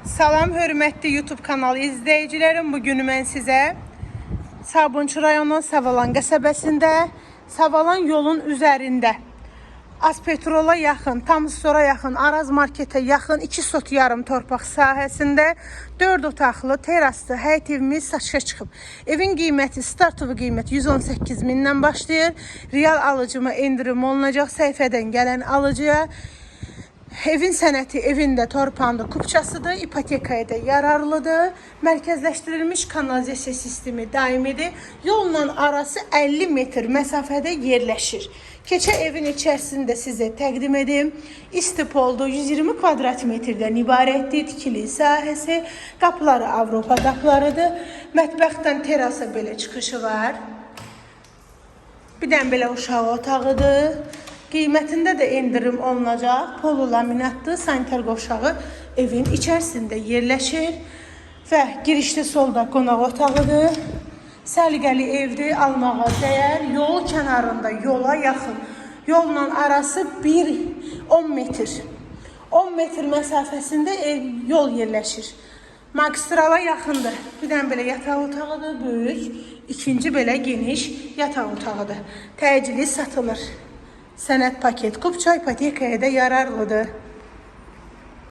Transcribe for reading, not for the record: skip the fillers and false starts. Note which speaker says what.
Speaker 1: Salam hörmətli YouTube kanalı izləyicilərim. Bugün mən sizə Sabunçu rayonu Savalan qəsəbəsində, Savalan yolun üzərində Azpetrola yaxın, Tamstora yaxın, Araz marketə yaxın 2 sot yarım torpaq sahəsində 4 otaqlı, teraslı həyət evimiz satışa çıxıb. Evin qiyməti, startovu qiymət 118 mindən başlayır. Real alıcıma endirim olunacaq səhifədən gələn alıcıya. Evin sənəti evində torpağında kupçasıdır, ipotekaya da yararlıdır. Mərkəzləşdirilmiş kanalizasiya sistemi daimidir. Yolla arası 50 metr məsafədə yerləşir. Keçə evin içərisində sizə təqdim edim. İstipoldu 120 kvadrat metrdən ibarətdir. Tikili sahəsi, qapıları Avropa qapılarıdır. Mətbəxdən terasa belə çıxışı var. Bir dən belə uşaq otağıdır. Qiymətində də endirim olunacaq. Polo laminatlı sanitar qovşağı evin içərisində yerləşir və girişdə solda qonaq otağıdır. Səliqəli evdir, almağa dəyər. Yol kənarında, yola yaxın. Yolla arası 10 metr. 10 metr məsafəsində yol yerləşir. Magistrala yaxındır. Bir dən belə yataq otağıdır, böyük. İkinci belə geniş yataq otağıdır. Təcili satılır. Sənət paket kupça ipotekaya da yararlıdır.